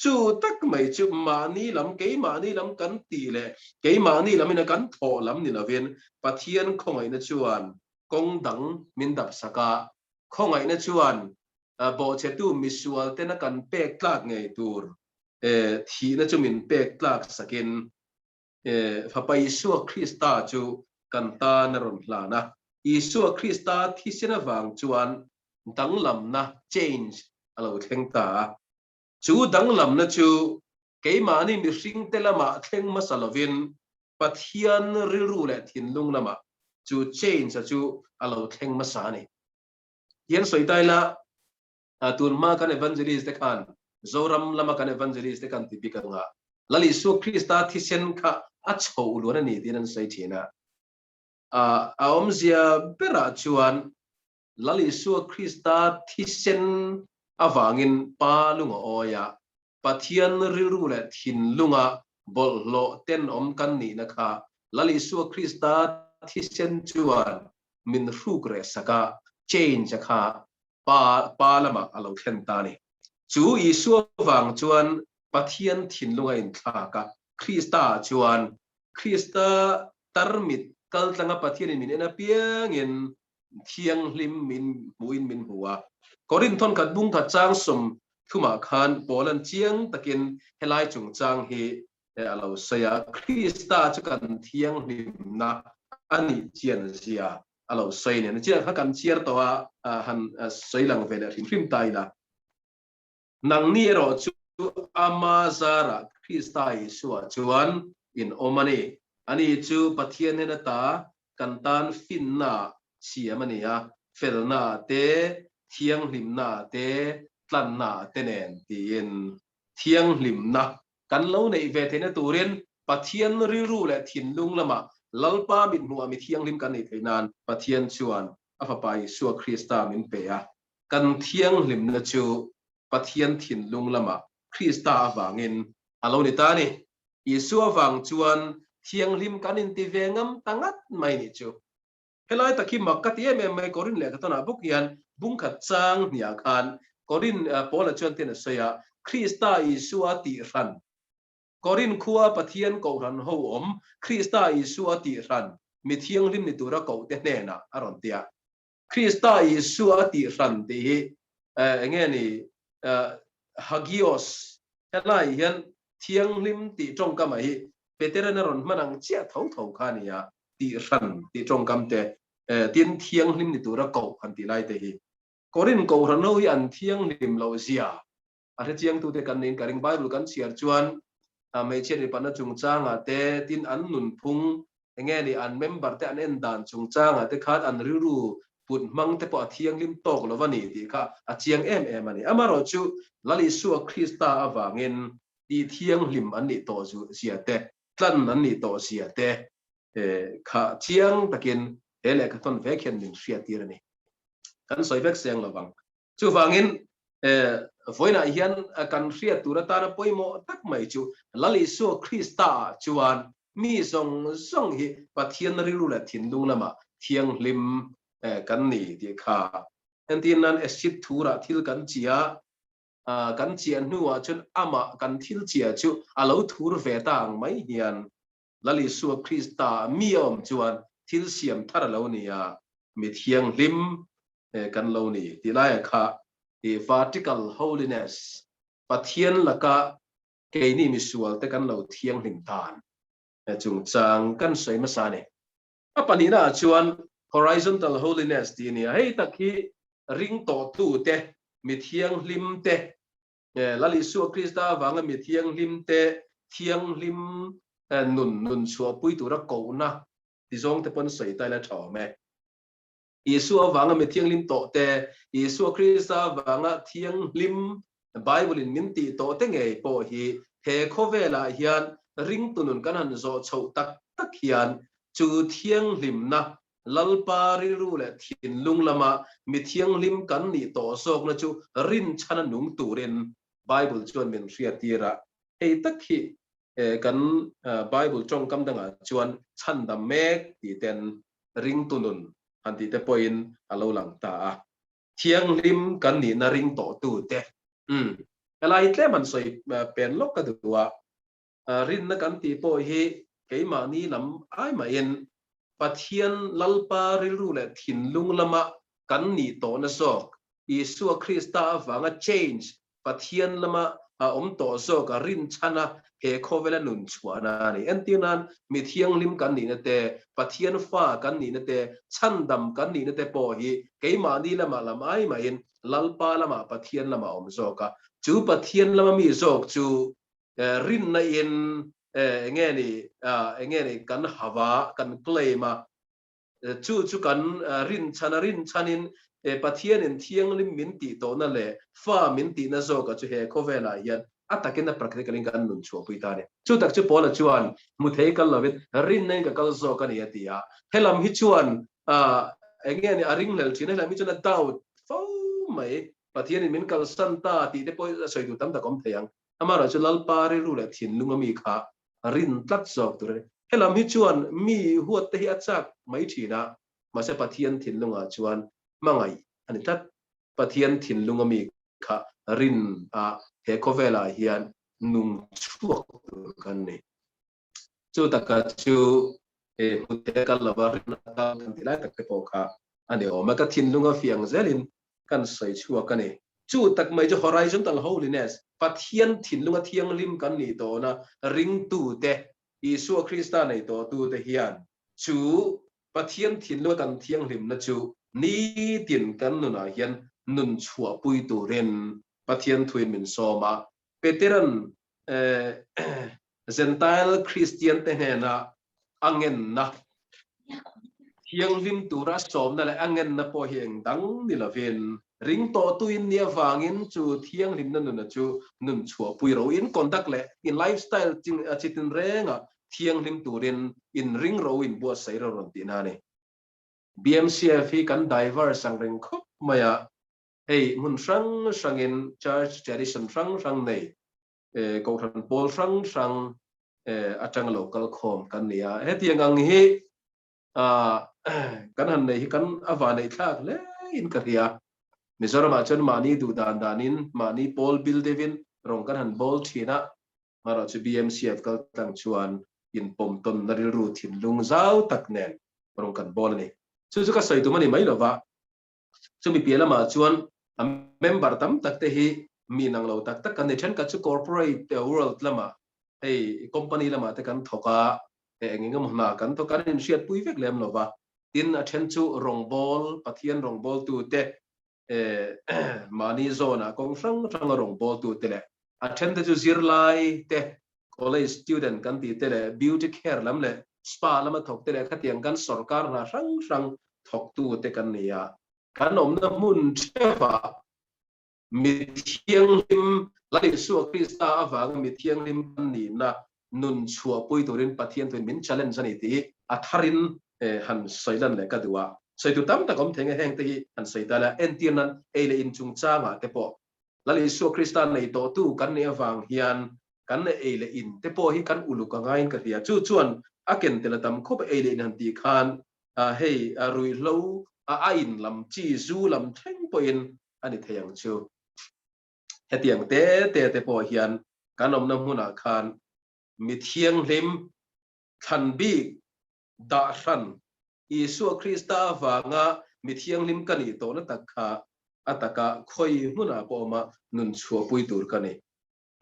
chu tak mai chu ma ni lam ke ma ni lam kan ti le ke ma ni lam in kan tho lam ni lovin pathian khongai na chuan kong dang min dap saka khongai na chuan bo che tu misual te na kan pek tlak ngei tur thi na chu min pek tlak sakin fa pa Isu Krista chu kan ta na ron hla na Isu Krista thi sina wang chuan dang lam na change alo theng ta chu dang lam na chu ke ma ni mi hring te lama thleng ma salovin pathian rilru le thin lung lama chu change chu alo thleng ma sa ni yen soitai la tun ma kan evangelist te khan zoram lama kan evangelist te kan tipika nga lali Isu Krista thi sen kha a chho ulona ni tin an sai thina a omzia bera chuan lali Isu Krista thi sen awangin pa lunga oya pathian rilru le thin lunga bol lo ten om kan ni na kha lali Isu Krista thi sen chuan min rugre saka change kha pa lama alo thlen ta ni chu Isu wang chuan pathian thin lunga in thaka Krista chuan Krista tarmit kal tlanga pathian min ena piang in thiang hlim min buin min huwa korin thon kat bung khat chang som thuma khan polan chiang takin helai chung chang hi alo saya Krista chu kan thiang hlim na ani chian sia alo sei ne chiang kha kan chiar to han soilang vela hrim tai la nang ni ro chu ama zara Krista Isu chuan in omani ani chu pathian hena ta kantan finna siamania felna te thiang hlimna te tlanna tenen tin thiang hlimna kan lo nei ve thena turin pathian riru le thinlung lama lalpa min nu ami thiang hlim kan nei theinan pathian chuan afapai Isu Krista min pe a kan thiang hlimna chu pathian thinlung lama Krista awangin alo ni ta ni Isu awang chuan thiang hlim kan in ti vengam tangat mai ni chu helai takhi makati em mai korin le katona buk hian bung khat chang nia khan korin pola chuan ten soya Krista Isu ati ran korin khuwa pathian ko ran ho om Krista Isu ati ran mi thiang hlim ni tura ko te ne na aron tia Krista Isu ati ran ti nge ni hagios helai hian thiang hlim ti trong kam hi veteran ron manang chia thau khania ti ran ti trong kam te tin thiang hlim ni tura ko han ti lai te hi korin ko ran no hi an thiang hlim lo zia a the chiang tu te kan nin karing bible kan chiar chuan mai chen ri pana chung changa te tin an nun phung nge ni an member te an en dan chung changa te khat an riru put mang te po thiang hlim tok lo wani ti kha a chiang em ani amaro chu lali Isu Krista awangin ti thiang hlim an ni to zu sia te tlan an ni to sia te kha chiang takin hele ka ton vekhen nin sia tirani kan soi vek seng lawang chu wangin voina hian kan ria turata na poimo tak mai chu lali Isu Krista chuan mi song hi pathian rilu la thinlung lama thiang hlim kan ni ti kha entinan esit thura thil kan chia kan chia nuwa chun ama kan thil chia chu alo thur ve tang mai hian lali Isu Krista miom chuan thil siam thar lo nia mi thiang hlim kan lo ni ti lai kha the vertical holiness pathian laka ke ni misual te kan lo thiang hlim tan chung chang kan soi ma sa ne apani na chuan horizontal holiness ti ni hei takhi ring to tu te mi thiang hlim te lali Isu Krista wanga mi thiang hlim te thiang hlim nun chua pui tu ra ko na ti zong te pon soi tai la thaw me Isu awanga mi thiang hlim to te Isu Krista wanga thiang hlim Bible in min ti to te ngei po hi he khovela hian ring tunun kan han zo chau tak tak hian chu thiang lim na lalpa ri ru le thin lung lama mi thiang lim kan ni to sok na chu rin chana nung turin Bible chuan min ria tira ei tak hi kan Bible trong kam danga chuan chan dam mek ti ten ring tunun han ti te point alo lang ta thiang lim kan ni na ring to tu te ala hitle man soi pen lok ka duwa rin na kan ti po hi keima ni lam ai ma en pathian lalpa rilru le thin lung lama kan ni to na sok Isu Krista wanga change pathian lama om to sok rin chana he khovela nun chuana ni entinan mi thiang lim kan ni na te pathian fa kan ni na te chandam kan ni na te po hi keima ni lama lam ai ma en lalpa lama pathian lama om soka chu pathian lama mi sok chu rin na in nghe ni kan hawa kan claima chu kan rin chanin pathian in thiang lim min ti to na le fa min ti na zo ka chu he khovela yan atakin na practically kan nun chu puita ne chu tak chu pola chuan mu thei kal lovit rin nei ka kal zo kan ya tia helam hi chuan nghe ni aring lel chin helam hi chuan doubt fo mai pathian in min kal san ta ti de poi soi du tam ta kom theyang amara chu lalpa ri ru le thin lunga mi kha rin tlat zok tu re helam hi chuan mi huat te hi achak mai thina ma se pathian thin lunga chuan mangai ani tat pathian thin lunga mi kha rin he khovela hian nung chuak kan ni chu taka chu mute kal lawa rin ta kan tilai tak te po kha ani o ma ka thin lunga fiang zelin kan soi chuak kan ni chu tak mai jo horizontal holiness pathian thin lunga thiang lim kan ni to na ring tu te Isu Krista nei to tu te hian chu pathian thin lunga kan thiang lim na chu ni tin kan nu na hian nun chua pui tu ren pathian thuin min soma peteran Gentile Christian te na angen na thiang lim tu ra som na le angen na po hieng dang ni la ven ring to tuin nia wangin chu thiang lim na nu na chu nun chua pui ro in contact le in lifestyle ching chitin renga thiang lim turin in ring ro in bo sai ro ron ti na ne BMCF hi kan diverse sang ring khop maya hey mun sang in church tradition sang nei ko than pol sang atang local khom kan nia he tiang ang hi kan han nei kan awa nei thak le in karia Mizoram achon mani du dan danin mani Paul Bill Devin rong kan han bol thina mara chu BMCF kal tang chuan in pom ton naril ru thin lung zau tak nen rong kan bol ni chu ka soi tu mani mai lova chu mi piala ma chuan member tam tak te hi mi nang lo tak tak kan ne chen ka chu corporate world lama hey company lama te kan thoka engengam na kan to kan in siat pui vek lem lova tin a chen chu rong bol pathian rong bol tu te mani zona kong sang rong bol tu te le a chen te chu zirlai te college student kan ti te le beauty care lam le spa lama thok te le khatiang kan sarkar na sang thok tu te kan nia kan om na mun chewa mi thiang lim lai su Krista awang mi thiang lim ni na nun chua pui turin pathian tuin min challenge ani ti atharin han soilan le ka duwa soi tu tam ta kom thenge heng te hi han sei ta la entianan ele in chung changa te po lai su Krista nei to tu kan ne awang hian kan ne ele in te po hi kan ulu ka ngain ka ria chu chuan aken te la tam khop ele in han ti khan hey rui lo in lam chi zu lam theng poin ani theyang chu hetiang te po hian kanom na huna khan mi thiang lim khan bi da ran Isu Krista wanga mi thiang lim kani to na takha ataka khoi huna po ma nun chua pui tur kani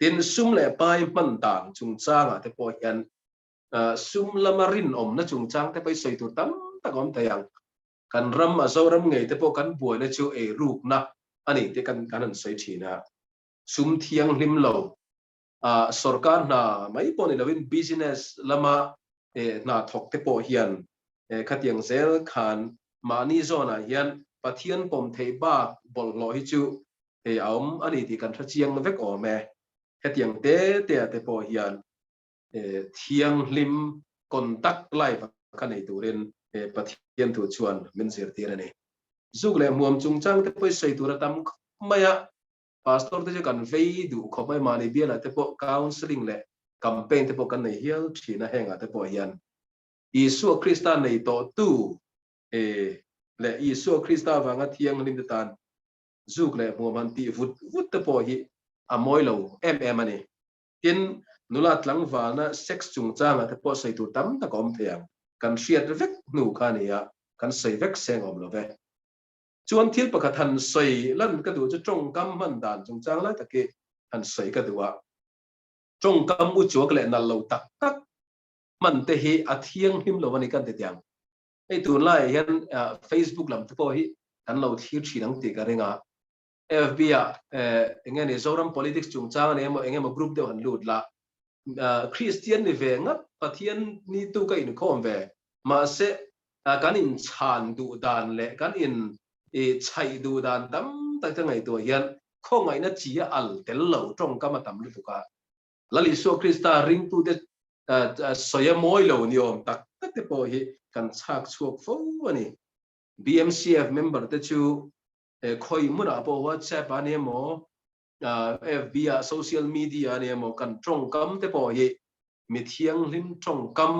tin sum le pai man dang chung changa te po hian sum lamarin om na chung chang te pai soi tur tam ta kom thayang kan ram a zo ram ngei te po kan buai na chu e ruk na ani te kan kanan soi thina sum thiang lim lo sarkar na mai po ni lovin business lama na thok te po hian khatiang zel khan mani zona hian pathian pom thei ba bol lo hi chu aum ani ti kan thachiang vek o me khatiang te po hian thiang lim contact live kan nei turin pathian thu chuan min zir tir ani zuk le muam chung chang te poi sei tur tam maya pastor te kan vei du khomai mani biala te po counseling le campaign te po kan nei hial thina henga te po hian Isu Krista nei to tu le Isu Krista wanga thiang lim te tan zuk le muam ti vut te po hi amoi lo ani tin nula tlang wana sex chung changa te po sei tur tam ta kom thiang kan riat vek nu khania kan sei vek seng om lo ve chuan thil pakhat han sei lan ka du chu trong kam man dan chung chang la take han sei ka duwa trong kam u chuak le nal lo tak tak man te hi a thiang him lo wani kan te tiang ei tu lai hian Facebook lam te po hi kan lo thir thinang ti ka renga FB engene zoram politics chung chang ne mo engema group de han lut la Christian ni ve ngat pathian ni tu ka in khom ve ma se kan in chan du dan le kan in chai du dan tam tak ngai to hian kho ngai na chi al tel lo trong ka ma tam lu ka lali so Krista ring tu de soya moi lo ni om tak te po hi kan chak chuak fo ani BMCF member te chu khoi muna po WhatsApp ane mo FB social media ane mo kan trong kam te po hi mi thiang lim trong kam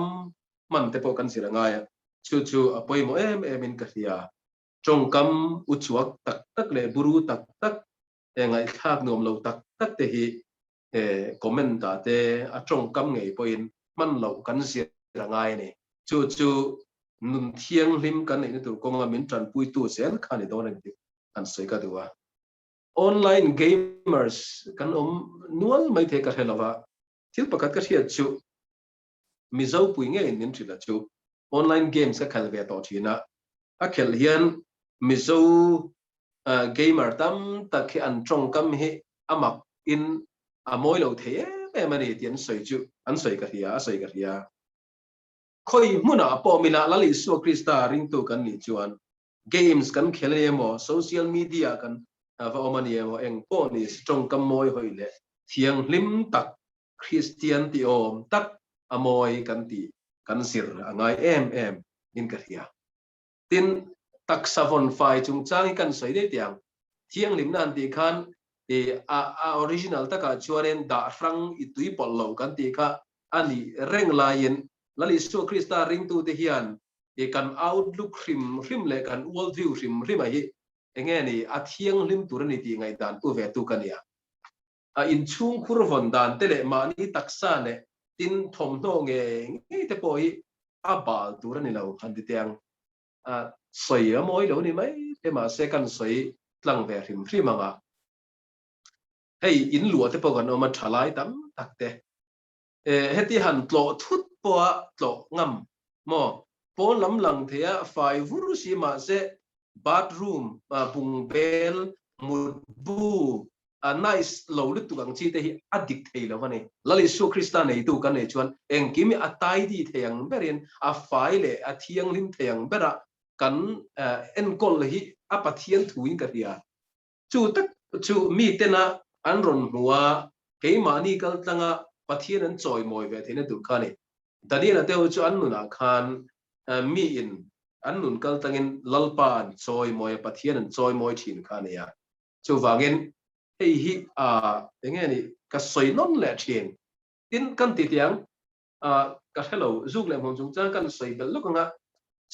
man te po kan sira ngai chu apoi mo in ka hia trong kam u chuak tak tak le buru tak tak ngai thak nom lo tak tak te hi comment ta te a trong kam ngei poin man lo kan sira ngai ne chu nun thiang lim kan nei tu kong min tran pui tu sen khani do nang an sei ka duwa online gamers kan nual mai the ka helawa thil pakat ka hria chu mizo pui nge nin thila chu online games ka khal ve to thina a khel hian mizo gamer tam takhi an trong kam hi amak in amoi lo the mani tian sei chu an sei ka hria khoi muna po mila lali su Krista ring tu kan ni chuan games kan khele mo social media kan va omani mo eng po ni strong kam moi hoile thiang lim tak Christian ti om tak amoi kan ti kan sir angai em in ka hria tin tak savon fai chung chang kan sei de tiang thiang lim nan ti khan original taka chuaren da rang itui pollo kan ti kha ani reng lain lali su Krista ring tu te hian kan outlook rim le kan world view rim hi engeni a thiang lim turani ti ngai dan pu ve tu kania a in chung khur von dan tele mani taksa ne tin thom no nge te poi a bal turani lo han ti tiang a soi moi lo ni mai te ma se kan soi tlang ve rim anga hei in luo te po kan o ma thalai tam takte heti han tlo thut po tlo ngam mo po lam lang thea fai vuru si ma se bathroom bung bel mutbu a nice lo lu tu gang chi te hi adik thei lo mane lali su Krista nei tu kan nei chuan engkimi atai di theyang berin a fai le a thiang lim theyang bera kan enkol hi apathian thuin ka ria chu mi tena anron huwa keimani kal tanga pathian an choi moi ve thina tu khani daniela teu chu an nuna khan mi in an nun kal tangin lalpan choi moi pathian an choi moi thin khania chu wangin hei hi engeni ka soi non le thin tin kan ti tiang ka hello zuk le mon chung chang kan soi bel lokanga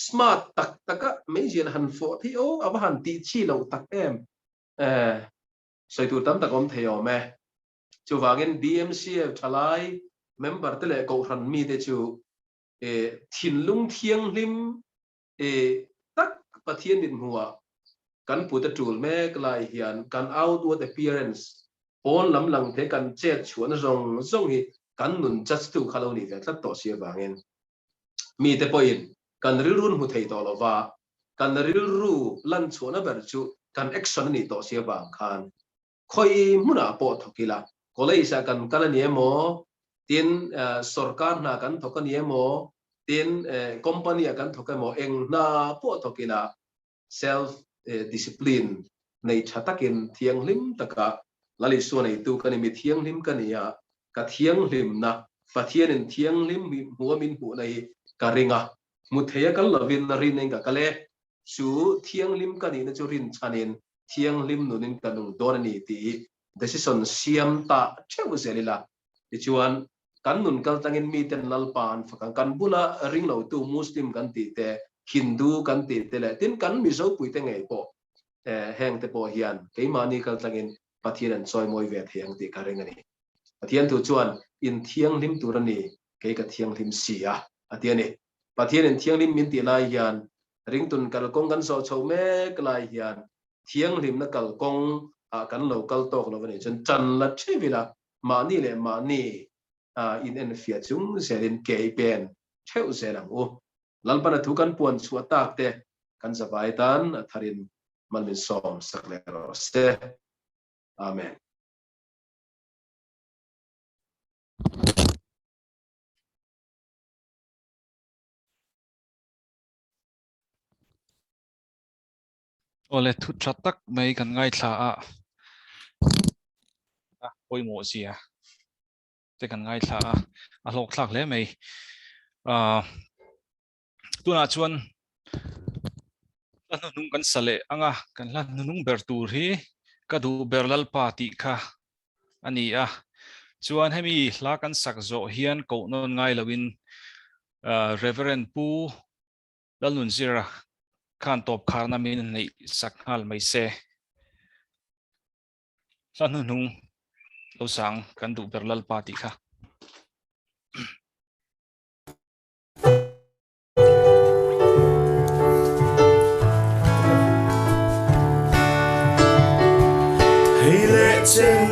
smart tak taka mejian han fo thi o abahan ti chi lo tak em soi tu tam takom theo me chu wangin BMCF thalai member tele ko ran mi te chu thin lung thiang lim tak pathian din huwa kan puta tul me klai hian kan outward appearance on lam lang the kan che chuan zong hi kan nun just tu khalo ni ve tlat to sia wangin mi te point kan rilrun hu thei to lova kan rilru lan chona ber chu kan action ni to sia wang khan khoi muna po thokila koleja kan kala ni mo tin sarkar na kan thokan ni mo tin company kan thokan mo eng na po thokila self discipline nei thatakin thiang lim taka lali so nei tu kan mi thiang lim kania ka thiang lim na pathian in thiang lim muamin pu nei karinga mutheya kal lovin rin nei ka kale su thiang lim ka ni na chu rin chanin thiang lim nunin kanung don ni ti decision siam ta cheu zelila ti chuan kan nun kal tangin mi ten lalpan fakang kan bula ring lo tu muslim kan ti te hindu kan ti te le tin kan mi zo pui te ngei po heng te po hian ke mani kal tangin pathian an choi moi ve thiang ti karing ani pathian tu chuan in thiang lim turani ke ka thiang lim sia atiani pathian in thiang lim min ti lai hian ring tun kal kong kan so chho me klai hian thiang lim na kal kong a kan lo kal tok lo ni chen chan la chevila mani le mani in en fia chung selin ke pen cheu selang o lalpana thu kan puan chuwa tak te kan zabai tan atharin malmin som saklero se amen. ole thu thatak mai kan ngai thla a poi mo sia te kan ngai thla a lok thlak le mai tuna chuan lan nung kan sale anga kan lan nung ber tur hi ka du berlal pa ti kha ani a chuan hemi hla kan sak zo hian ko non ngai lawin reverend pu lalun zira kan top kharna min nei sakhal mai se lan nung lo sang kan du berlal pa ti kha trên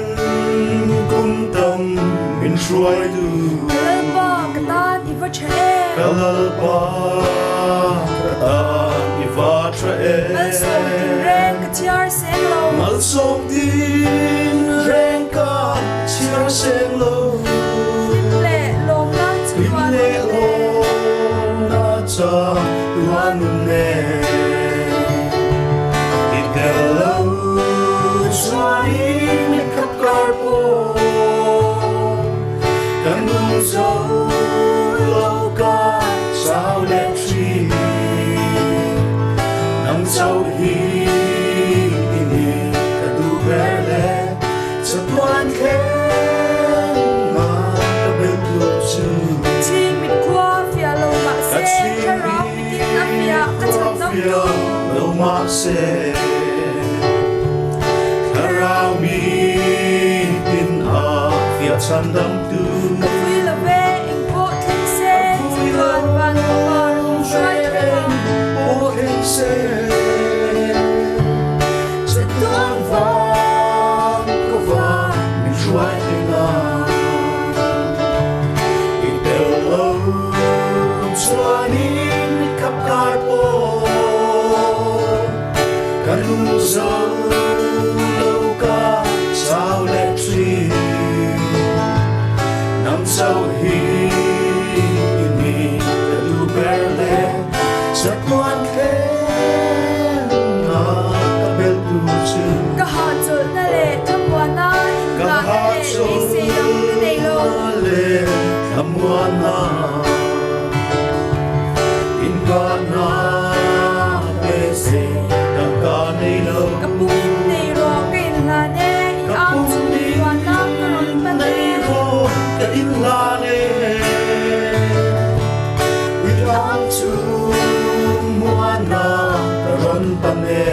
cung tâm mình xuôi du Kalpa kata di vache Kalpa kata di vache Mal som din reng ka tiar sen lo Mal som din reng ka tiar sen lo Le long na chuan Le long na cha luan ne Itelo chuanin khắp carpo kanung zo lâu ca sao lệ tri nằm sau hi ini kadu bele sepuan khen ma kabel tu Chi mit kwa fia lo ma se Kara pitin na fia ka chan nam tu lo ma se Karao mi tin a fia chan dam tu Ka vui la ve in po thling se Chuan van pa rung shai thang Ô khen se Se tuan vang ko va mi shuai thina I tel lo chuanin khắp carpo kanung zo lâu ca sao lệ tri nằm sau hi ini kadu berle sa tuan khen na kabel tu chu Ka ha chul na le thamwa na in ka na le ni se dam ka nei lo le thamwana in ka na pe se dam ka nei lo Ka pukin nei ro ka in la ne in am chu ni wa na ka ron pa ne ka in la ne Witam chu muana karon pane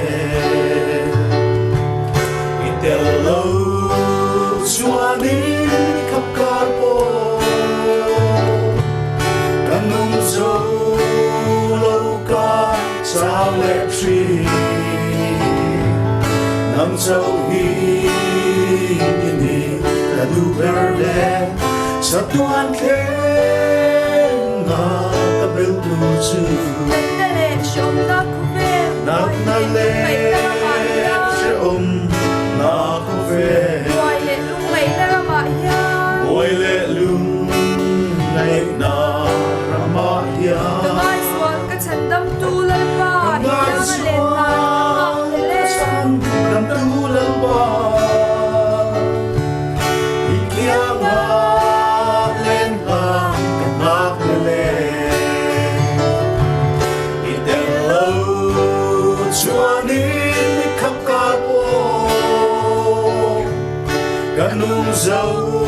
Itelo chuanin khắp carpo kanung zo lâu ca sao lệ tri nằm sau hi ini kadu berle sa tuan khen na kabel tu chu Na le shom na ku ve nak na le Mai ta ma ya se na ko ve Wai le lung mai na ma ya oi le lung nei na rama ya Mai swal ka chan dam tu la pa ya le na le dam tu la ba ikianga len la dấu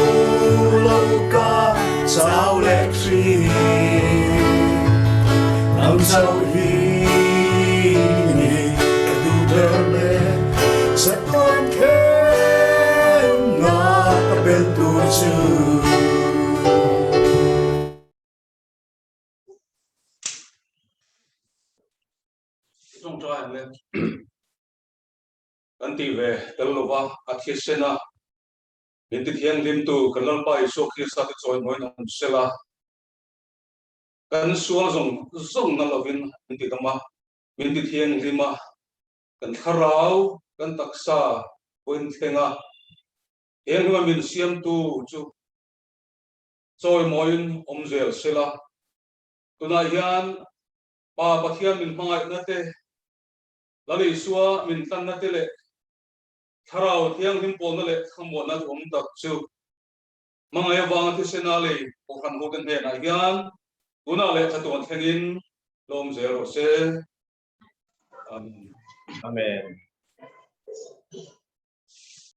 lâu ca sao lệ tri nằm dấu hi tu berne sẽ con khen ngã bên tu chư trong trại lên kan ti ve telova athesena binti thiang lim tu kan lal pai so khi sa ti choi moi nam sela kan sual zong na lovin binti tama binti thiang lima kan tharau kan taksa poin thenga hian hua min siam tu chu choi moin omzel sela tuna hian pa pathian min mangai na te lali suwa min tan na te le tharau thiang him pon na le khamo na om tak chu mangai wang thi sena le pokhan ho kan he na hian tuna le khaton thengin lom zero se Amen.